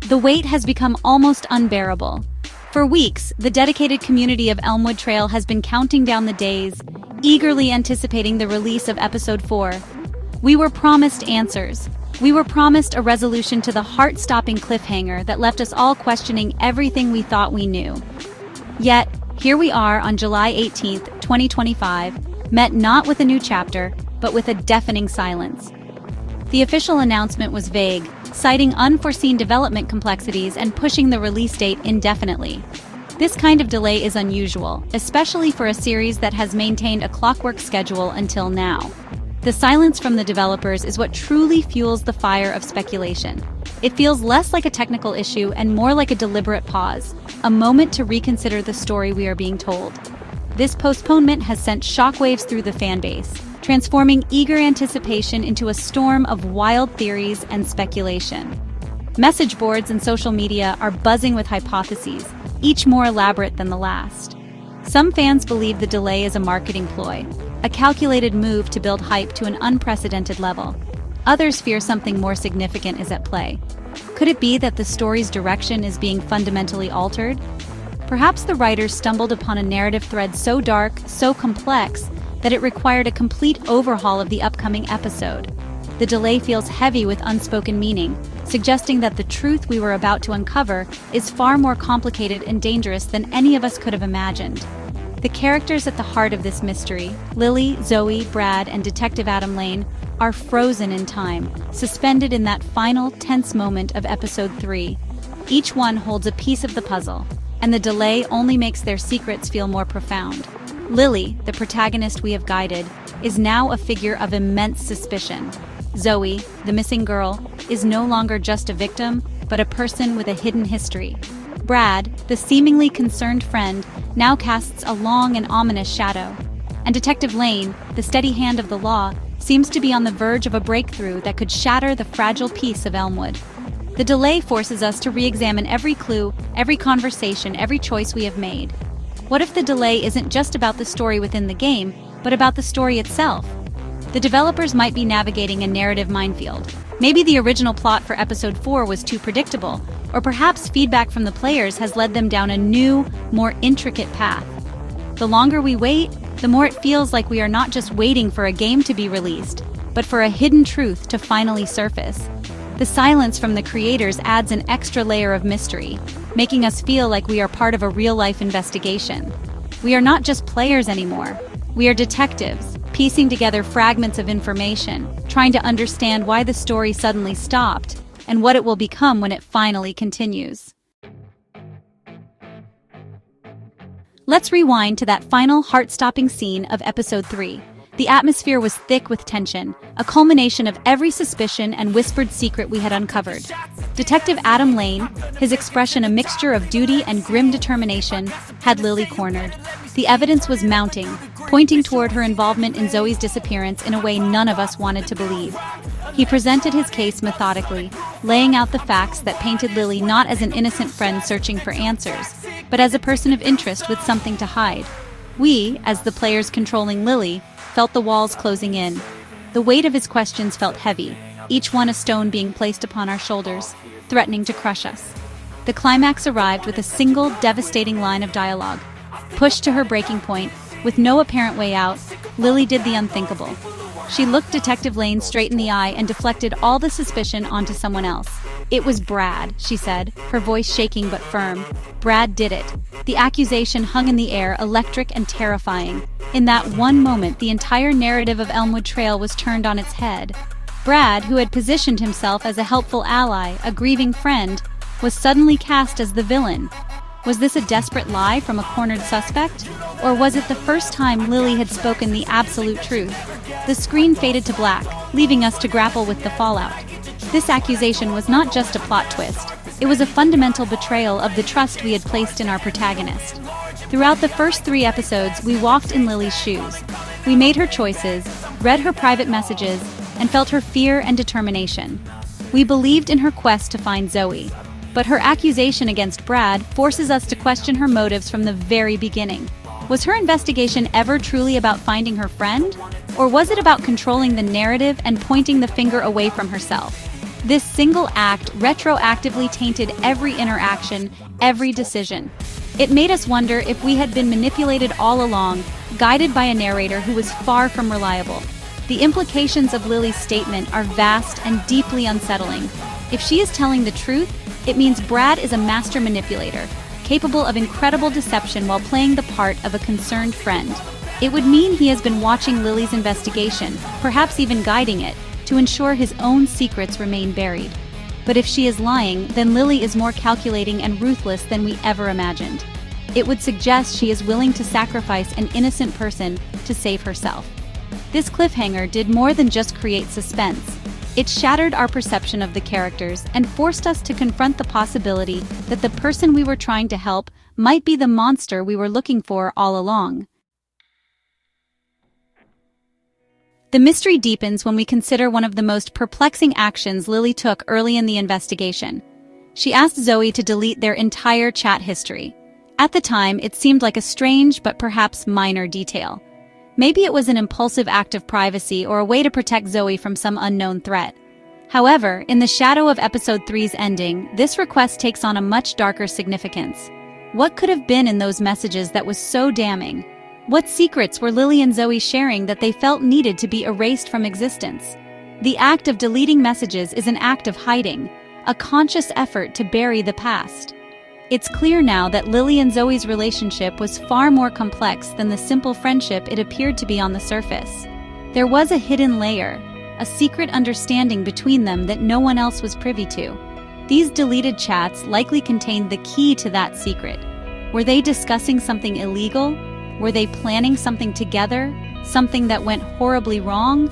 The wait has become almost unbearable. For weeks, the dedicated community of Elmwood Trail has been counting down the days, eagerly anticipating the release of Episode 4. We were promised answers. We were promised a resolution to the heart-stopping cliffhanger that left us all questioning everything we thought we knew. Yet, here we are on July 18th, 2025, met not with a new chapter, but with a deafening silence. The official announcement was vague, citing unforeseen development complexities and pushing the release date indefinitely. This kind of delay is unusual, especially for a series that has maintained a clockwork schedule until now. The silence from the developers is what truly fuels the fire of speculation. It feels less like a technical issue and more like a deliberate pause, a moment to reconsider the story we are being told. This postponement has sent shockwaves through the fanbase, transforming eager anticipation into a storm of wild theories and speculation. Message boards and social media are buzzing with hypotheses, each more elaborate than the last. Some fans believe the delay is a marketing ploy, a calculated move to build hype to an unprecedented level. Others fear something more significant is at play. Could it be that the story's direction is being fundamentally altered? Perhaps the writers stumbled upon a narrative thread so dark, so complex, that it required a complete overhaul of the upcoming episode. The delay feels heavy with unspoken meaning, suggesting that the truth we were about to uncover is far more complicated and dangerous than any of us could have imagined. The characters at the heart of this mystery, Lily, Zoey, Brad, and Detective Adam Lane, are frozen in time, suspended in that final, tense moment of Episode 3. Each one holds a piece of the puzzle, and the delay only makes their secrets feel more profound. Lily, the protagonist we have guided, is now a figure of immense suspicion. Zoey, the missing girl, is no longer just a victim, but a person with a hidden history. Brad, the seemingly concerned friend, now casts a long and ominous shadow. And Detective Lane, the steady hand of the law, seems to be on the verge of a breakthrough that could shatter the fragile peace of Elmwood. The delay forces us to re-examine every clue, every conversation, every choice we have made. What if the delay isn't just about the story within the game, but about the story itself? The developers might be navigating a narrative minefield. Maybe the original plot for Episode 4 was too predictable, or perhaps feedback from the players has led them down a new, more intricate path. The longer we wait, the more it feels like we are not just waiting for a game to be released, but for a hidden truth to finally surface. The silence from the creators adds an extra layer of mystery, making us feel like we are part of a real-life investigation. We are not just players anymore. We are detectives, piecing together fragments of information, trying to understand why the story suddenly stopped, and what it will become when it finally continues. Let's rewind to that final heart-stopping scene of Episode 3. The atmosphere was thick with tension, a culmination of every suspicion and whispered secret we had uncovered. Detective Adam Lane, his expression a mixture of duty and grim determination, had Lily cornered. The evidence was mounting, pointing toward her involvement in Zoey's disappearance in a way none of us wanted to believe. He presented his case methodically, laying out the facts that painted Lily not as an innocent friend searching for answers, but as a person of interest with something to hide. We, as the players controlling Lily, felt the walls closing in. The weight of his questions felt heavy, each one a stone being placed upon our shoulders, threatening to crush us. The climax arrived with a single devastating line of dialogue. Pushed to her breaking point, with no apparent way out, Lily did the unthinkable. She looked Detective Lane straight in the eye and deflected all the suspicion onto someone else. "It was Brad," she said, her voice shaking but firm. "Brad did it." The accusation hung in the air, electric and terrifying. In that one moment, the entire narrative of Elmwood Trail was turned on its head. Brad, who had positioned himself as a helpful ally, a grieving friend, was suddenly cast as the villain. Was this a desperate lie from a cornered suspect? Or was it the first time Lily had spoken the absolute truth? The screen faded to black, leaving us to grapple with the fallout. This accusation was not just a plot twist. It was a fundamental betrayal of the trust we had placed in our protagonist. Throughout the first 3 episodes, we walked in Lily's shoes. We made her choices, read her private messages, and felt her fear and determination. We believed in her quest to find Zoey. But her accusation against Brad forces us to question her motives from the very beginning. Was her investigation ever truly about finding her friend? Or was it about controlling the narrative and pointing the finger away from herself? This single act retroactively tainted every interaction, every decision. It made us wonder if we had been manipulated all along, guided by a narrator who was far from reliable. The implications of Lily's statement are vast and deeply unsettling. If she is telling the truth, it means Brad is a master manipulator, capable of incredible deception while playing the part of a concerned friend. It would mean he has been watching Lily's investigation, perhaps even guiding it, to ensure his own secrets remain buried. But if she is lying, then Lily is more calculating and ruthless than we ever imagined. It would suggest she is willing to sacrifice an innocent person to save herself. This cliffhanger did more than just create suspense. It shattered our perception of the characters and forced us to confront the possibility that the person we were trying to help might be the monster we were looking for all along. The mystery deepens when we consider one of the most perplexing actions Lily took early in the investigation. She asked Zoey to delete their entire chat history. At the time, it seemed like a strange but perhaps minor detail. Maybe it was an impulsive act of privacy or a way to protect Zoey from some unknown threat. However, in the shadow of Episode 3's ending, this request takes on a much darker significance. What could have been in those messages that was so damning? What secrets were Lily and Zoey sharing that they felt needed to be erased from existence? The act of deleting messages is an act of hiding, a conscious effort to bury the past. It's clear now that Lily and Zoey's relationship was far more complex than the simple friendship it appeared to be on the surface. There was a hidden layer, a secret understanding between them that no one else was privy to. These deleted chats likely contained the key to that secret. Were they discussing something illegal? Were they planning something together? Something that went horribly wrong?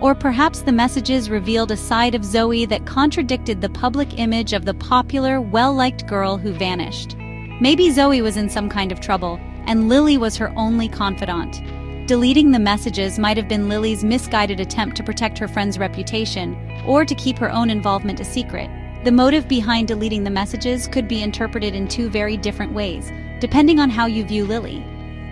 Or perhaps the messages revealed a side of Zoey that contradicted the public image of the popular, well-liked girl who vanished. Maybe Zoey was in some kind of trouble, and Lily was her only confidant. Deleting the messages might have been Lily's misguided attempt to protect her friend's reputation, or to keep her own involvement a secret. The motive behind deleting the messages could be interpreted in two very different ways, depending on how you view Lily.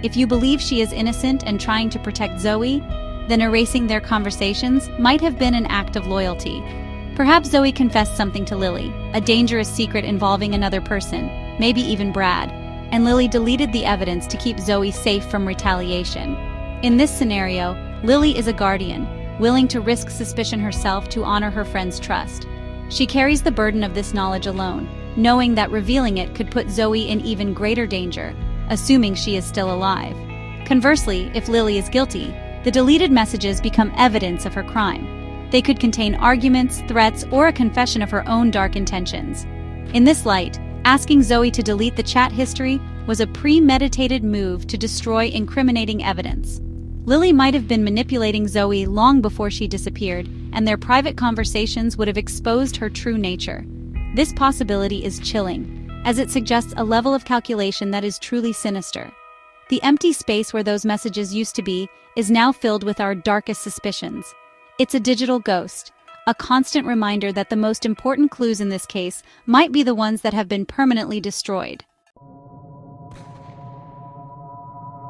If you believe she is innocent and trying to protect Zoey, then erasing their conversations might have been an act of loyalty. Perhaps Zoey confessed something to Lily, a dangerous secret involving another person, maybe even Brad, and Lily deleted the evidence to keep Zoey safe from retaliation. In this scenario, Lily is a guardian, willing to risk suspicion herself to honor her friend's trust. She carries the burden of this knowledge alone, knowing that revealing it could put Zoey in even greater danger, assuming she is still alive. Conversely, if Lily is guilty, the deleted messages become evidence of her crime. They could contain arguments, threats, or a confession of her own dark intentions. In this light, asking Zoey to delete the chat history was a premeditated move to destroy incriminating evidence. Lily might have been manipulating Zoey long before she disappeared, and their private conversations would have exposed her true nature. This possibility is chilling, as it suggests a level of calculation that is truly sinister. The empty space where those messages used to be is now filled with our darkest suspicions. It's a digital ghost, a constant reminder that the most important clues in this case might be the ones that have been permanently destroyed.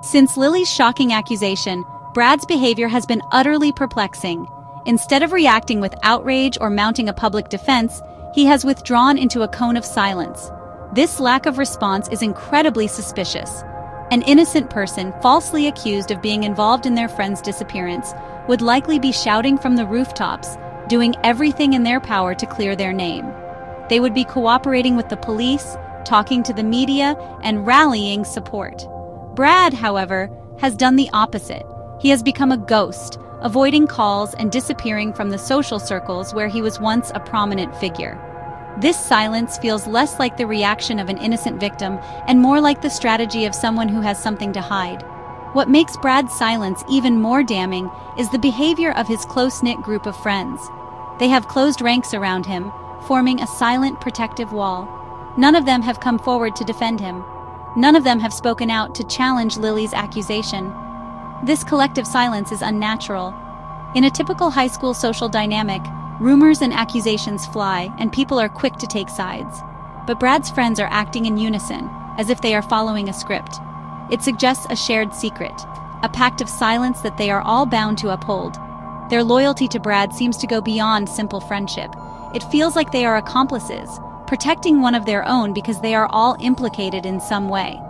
Since Lily's shocking accusation, Brad's behavior has been utterly perplexing. Instead of reacting with outrage or mounting a public defense, he has withdrawn into a cone of silence. This lack of response is incredibly suspicious. An innocent person falsely accused of being involved in their friend's disappearance would likely be shouting from the rooftops, doing everything in their power to clear their name. They would be cooperating with the police, talking to the media, and rallying support. Brad, however, has done the opposite. He has become a ghost, avoiding calls and disappearing from the social circles where he was once a prominent figure. This silence feels less like the reaction of an innocent victim and more like the strategy of someone who has something to hide. What makes Brad's silence even more damning is the behavior of his close-knit group of friends. They have closed ranks around him, forming a silent, protective wall. None of them have come forward to defend him. None of them have spoken out to challenge Lily's accusation. This collective silence is unnatural. In a typical high school social dynamic, rumors and accusations fly, and people are quick to take sides. But Brad's friends are acting in unison, as if they are following a script. It suggests a shared secret, a pact of silence that they are all bound to uphold. Their loyalty to Brad seems to go beyond simple friendship. It feels like they are accomplices, protecting one of their own because they are all implicated in some way.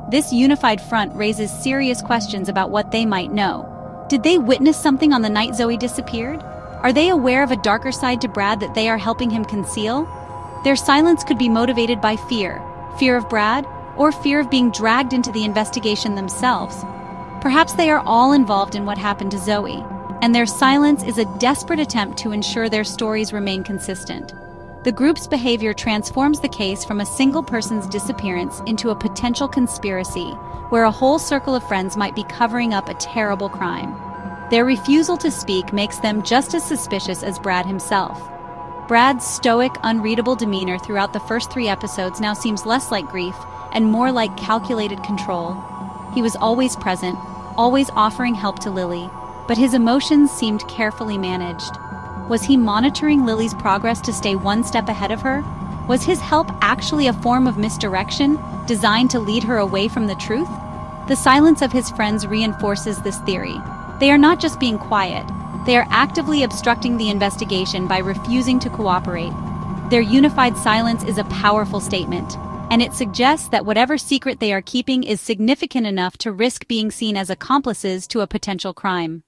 This unified front raises serious questions about what they might know. Did they witness something on the night Zoey disappeared? Are they aware of a darker side to Brad that they are helping him conceal? Their silence could be motivated by fear of Brad, or fear of being dragged into the investigation themselves. Perhaps they are all involved in what happened to Zoey, and their silence is a desperate attempt to ensure their stories remain consistent. The group's behavior transforms the case from a single person's disappearance into a potential conspiracy, where a whole circle of friends might be covering up a terrible crime. Their refusal to speak makes them just as suspicious as Brad himself. Brad's stoic, unreadable demeanor throughout the first 3 episodes now seems less like grief and more like calculated control. He was always present, always offering help to Lily, but his emotions seemed carefully managed. Was he monitoring Lily's progress to stay one step ahead of her? Was his help actually a form of misdirection, designed to lead her away from the truth? The silence of his friends reinforces this theory. They are not just being quiet, they are actively obstructing the investigation by refusing to cooperate. Their unified silence is a powerful statement, and it suggests that whatever secret they are keeping is significant enough to risk being seen as accomplices to a potential crime.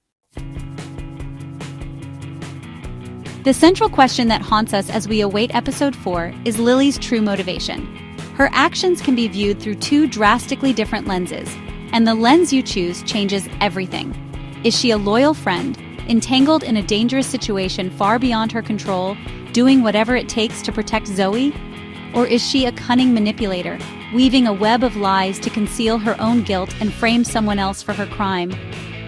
The central question that haunts us as we await episode 4 is Lily's true motivation. Her actions can be viewed through 2 drastically different lenses, and the lens you choose changes everything. Is she a loyal friend, entangled in a dangerous situation far beyond her control, doing whatever it takes to protect Zoey? Or is she a cunning manipulator, weaving a web of lies to conceal her own guilt and frame someone else for her crime?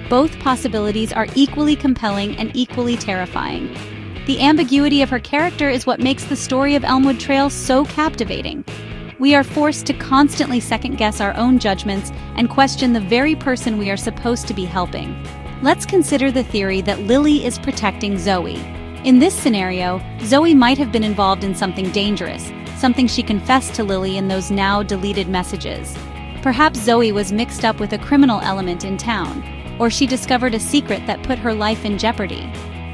Both possibilities are equally compelling and equally terrifying. The ambiguity of her character is what makes the story of Elmwood Trail so captivating. We are forced to constantly second-guess our own judgments and question the very person we are supposed to be helping. Let's consider the theory that Lily is protecting Zoey. In this scenario, Zoey might have been involved in something dangerous, something she confessed to Lily in those now deleted messages. Perhaps Zoey was mixed up with a criminal element in town, or she discovered a secret that put her life in jeopardy.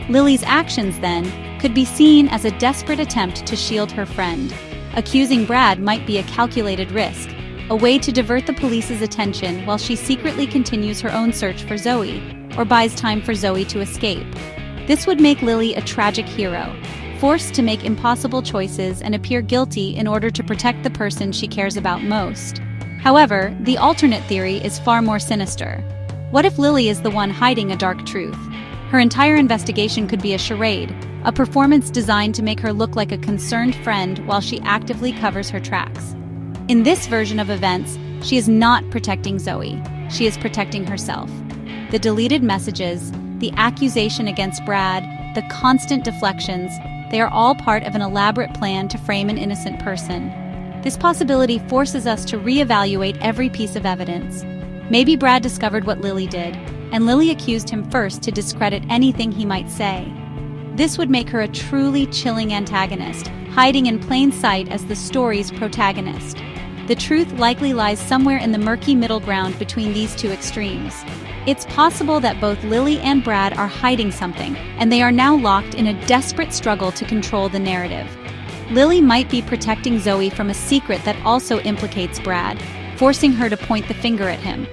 Lily's actions, then, could be seen as a desperate attempt to shield her friend. Accusing Brad might be a calculated risk, a way to divert the police's attention while she secretly continues her own search for Zoey, or buys time for Zoey to escape. This would make Lily a tragic hero, forced to make impossible choices and appear guilty in order to protect the person she cares about most. However, the alternate theory is far more sinister. What if Lily is the one hiding a dark truth? Her entire investigation could be a charade, a performance designed to make her look like a concerned friend while she actively covers her tracks. In this version of events, she is not protecting Zoey, she is protecting herself. The deleted messages, the accusation against Brad, the constant deflections, they are all part of an elaborate plan to frame an innocent person. This possibility forces us to reevaluate every piece of evidence. Maybe Brad discovered what Lily did, and Lily accused him first to discredit anything he might say. This would make her a truly chilling antagonist, hiding in plain sight as the story's protagonist. The truth likely lies somewhere in the murky middle ground between these 2 extremes. It's possible that both Lily and Brad are hiding something, and they are now locked in a desperate struggle to control the narrative. Lily might be protecting Zoey from a secret that also implicates Brad, forcing her to point the finger at him.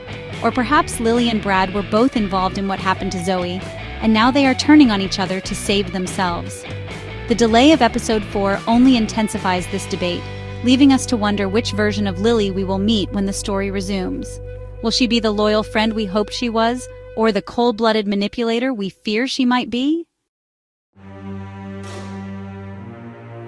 Or perhaps Lily and Brad were both involved in what happened to Zoey, and now they are turning on each other to save themselves. The delay of episode 4 only intensifies this debate, leaving us to wonder which version of Lily we will meet when the story resumes. Will she be the loyal friend we hoped she was, or the cold-blooded manipulator we fear she might be?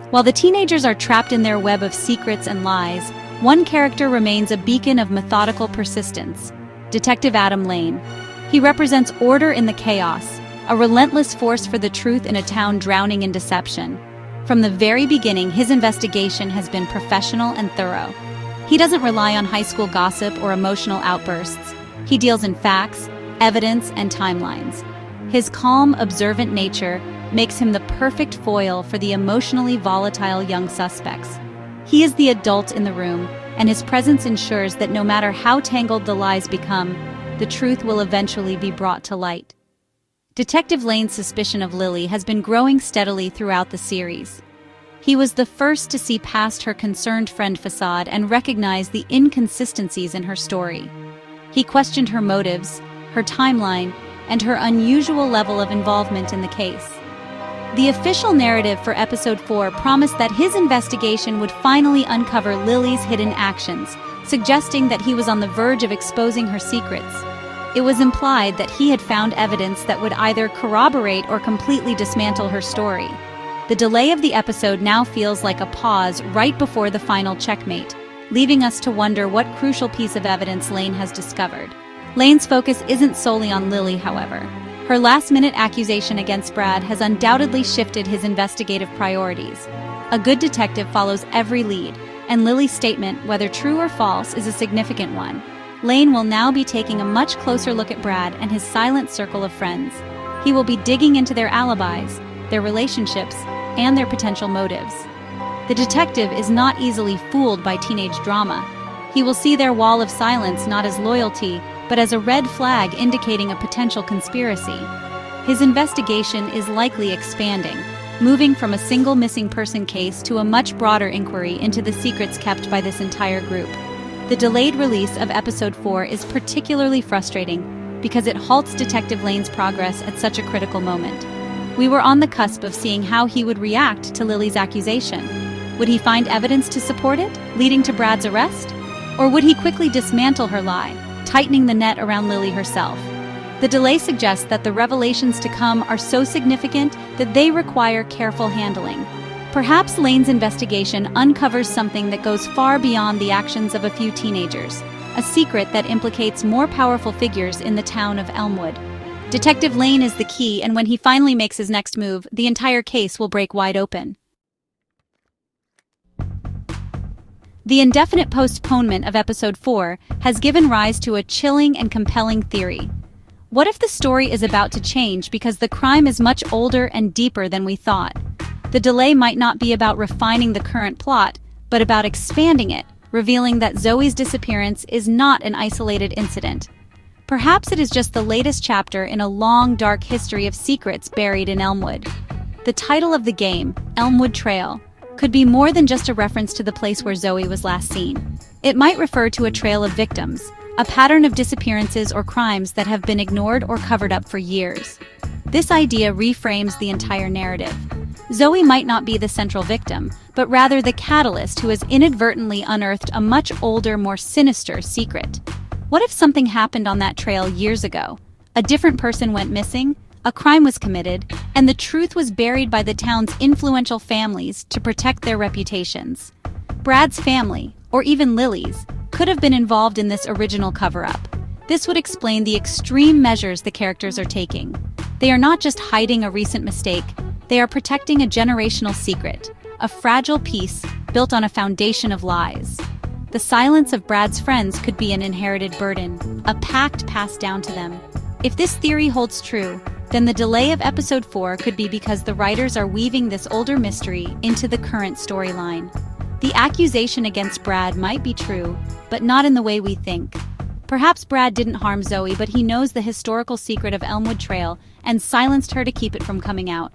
While the teenagers are trapped in their web of secrets and lies, one character remains a beacon of methodical persistence: Detective Adam Lane. He represents order in the chaos, a relentless force for the truth in a town drowning in deception. From the very beginning, his investigation has been professional and thorough. He doesn't rely on high school gossip or emotional outbursts. He deals in facts, evidence, and timelines. His calm, observant nature makes him the perfect foil for the emotionally volatile young suspects. He is the adult in the room, and his presence ensures that no matter how tangled the lies become, the truth will eventually be brought to light. Detective Lane's suspicion of Lily has been growing steadily throughout the series. He was the first to see past her concerned friend facade and recognize the inconsistencies in her story. He questioned her motives, her timeline, and her unusual level of involvement in the case. The official narrative for Episode 4 promised that his investigation would finally uncover Lily's hidden actions, suggesting that he was on the verge of exposing her secrets. It was implied that he had found evidence that would either corroborate or completely dismantle her story. The delay of the episode now feels like a pause right before the final checkmate, leaving us to wonder what crucial piece of evidence Lane has discovered. Lane's focus isn't solely on Lily, however. Her last-minute accusation against Brad has undoubtedly shifted his investigative priorities. A good detective follows every lead, and Lily's statement, whether true or false, is a significant one. Lane will now be taking a much closer look at Brad and his silent circle of friends. He will be digging into their alibis, their relationships, and their potential motives. The detective is not easily fooled by teenage drama. He will see their wall of silence not as loyalty, but as a red flag indicating a potential conspiracy. His investigation is likely expanding, moving from a single missing person case to a much broader inquiry into the secrets kept by this entire group. The delayed release of Episode 4 is particularly frustrating because it halts Detective Lane's progress at such a critical moment. We were on the cusp of seeing how he would react to Lily's accusation. Would he find evidence to support it, leading to Brad's arrest? Or would he quickly dismantle her lie, tightening the net around Lily herself? The delay suggests that the revelations to come are so significant that they require careful handling. Perhaps Lane's investigation uncovers something that goes far beyond the actions of a few teenagers, a secret that implicates more powerful figures in the town of Elmwood. Detective Lane is the key, and when he finally makes his next move, the entire case will break wide open. The indefinite postponement of Episode 4 has given rise to a chilling and compelling theory. What if the story is about to change because the crime is much older and deeper than we thought? The delay might not be about refining the current plot, but about expanding it, revealing that Zoey's disappearance is not an isolated incident. Perhaps it is just the latest chapter in a long, dark history of secrets buried in Elmwood. The title of the game, Elmwood Trail, could be more than just a reference to the place where Zoey was last seen. It might refer to a trail of victims, a pattern of disappearances or crimes that have been ignored or covered up for years. This idea reframes the entire narrative. Zoey might not be the central victim, but rather the catalyst who has inadvertently unearthed a much older, more sinister secret. What if something happened on that trail years ago? A different person went missing, a crime was committed, and the truth was buried by the town's influential families to protect their reputations. Brad's family, or even Lily's, could have been involved in this original cover-up. This would explain the extreme measures the characters are taking. They are not just hiding a recent mistake, they are protecting a generational secret, a fragile piece built on a foundation of lies. The silence of Brad's friends could be an inherited burden, a pact passed down to them. If this theory holds true, then the delay of Episode 4 could be because the writers are weaving this older mystery into the current storyline. The accusation against Brad might be true, but not in the way we think. Perhaps Brad didn't harm Zoey, but he knows the historical secret of Elmwood Trail and silenced her to keep it from coming out.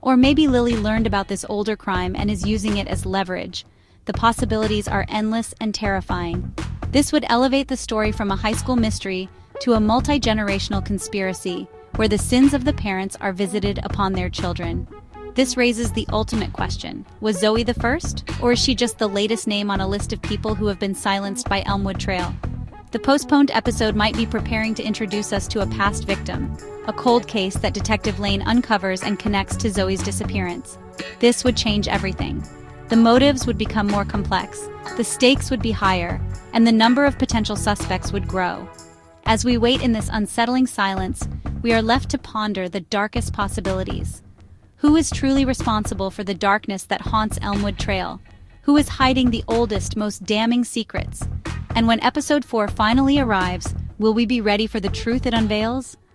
Or maybe Lily learned about this older crime and is using it as leverage. The possibilities are endless and terrifying. This would elevate the story from a high school mystery to a multi-generational conspiracy, where the sins of the parents are visited upon their children. This raises the ultimate question. Was Zoey the first, or is she just the latest name on a list of people who have been silenced by Elmwood Trail? The postponed episode might be preparing to introduce us to a past victim, a cold case that Detective Lane uncovers and connects to Zoey's disappearance. This would change everything. The motives would become more complex, the stakes would be higher, and the number of potential suspects would grow. As we wait in this unsettling silence, we are left to ponder the darkest possibilities. Who is truly responsible for the darkness that haunts Elmwood Trail? Who is hiding the oldest, most damning secrets? And when Episode 4 finally arrives, will we be ready for the truth it unveils?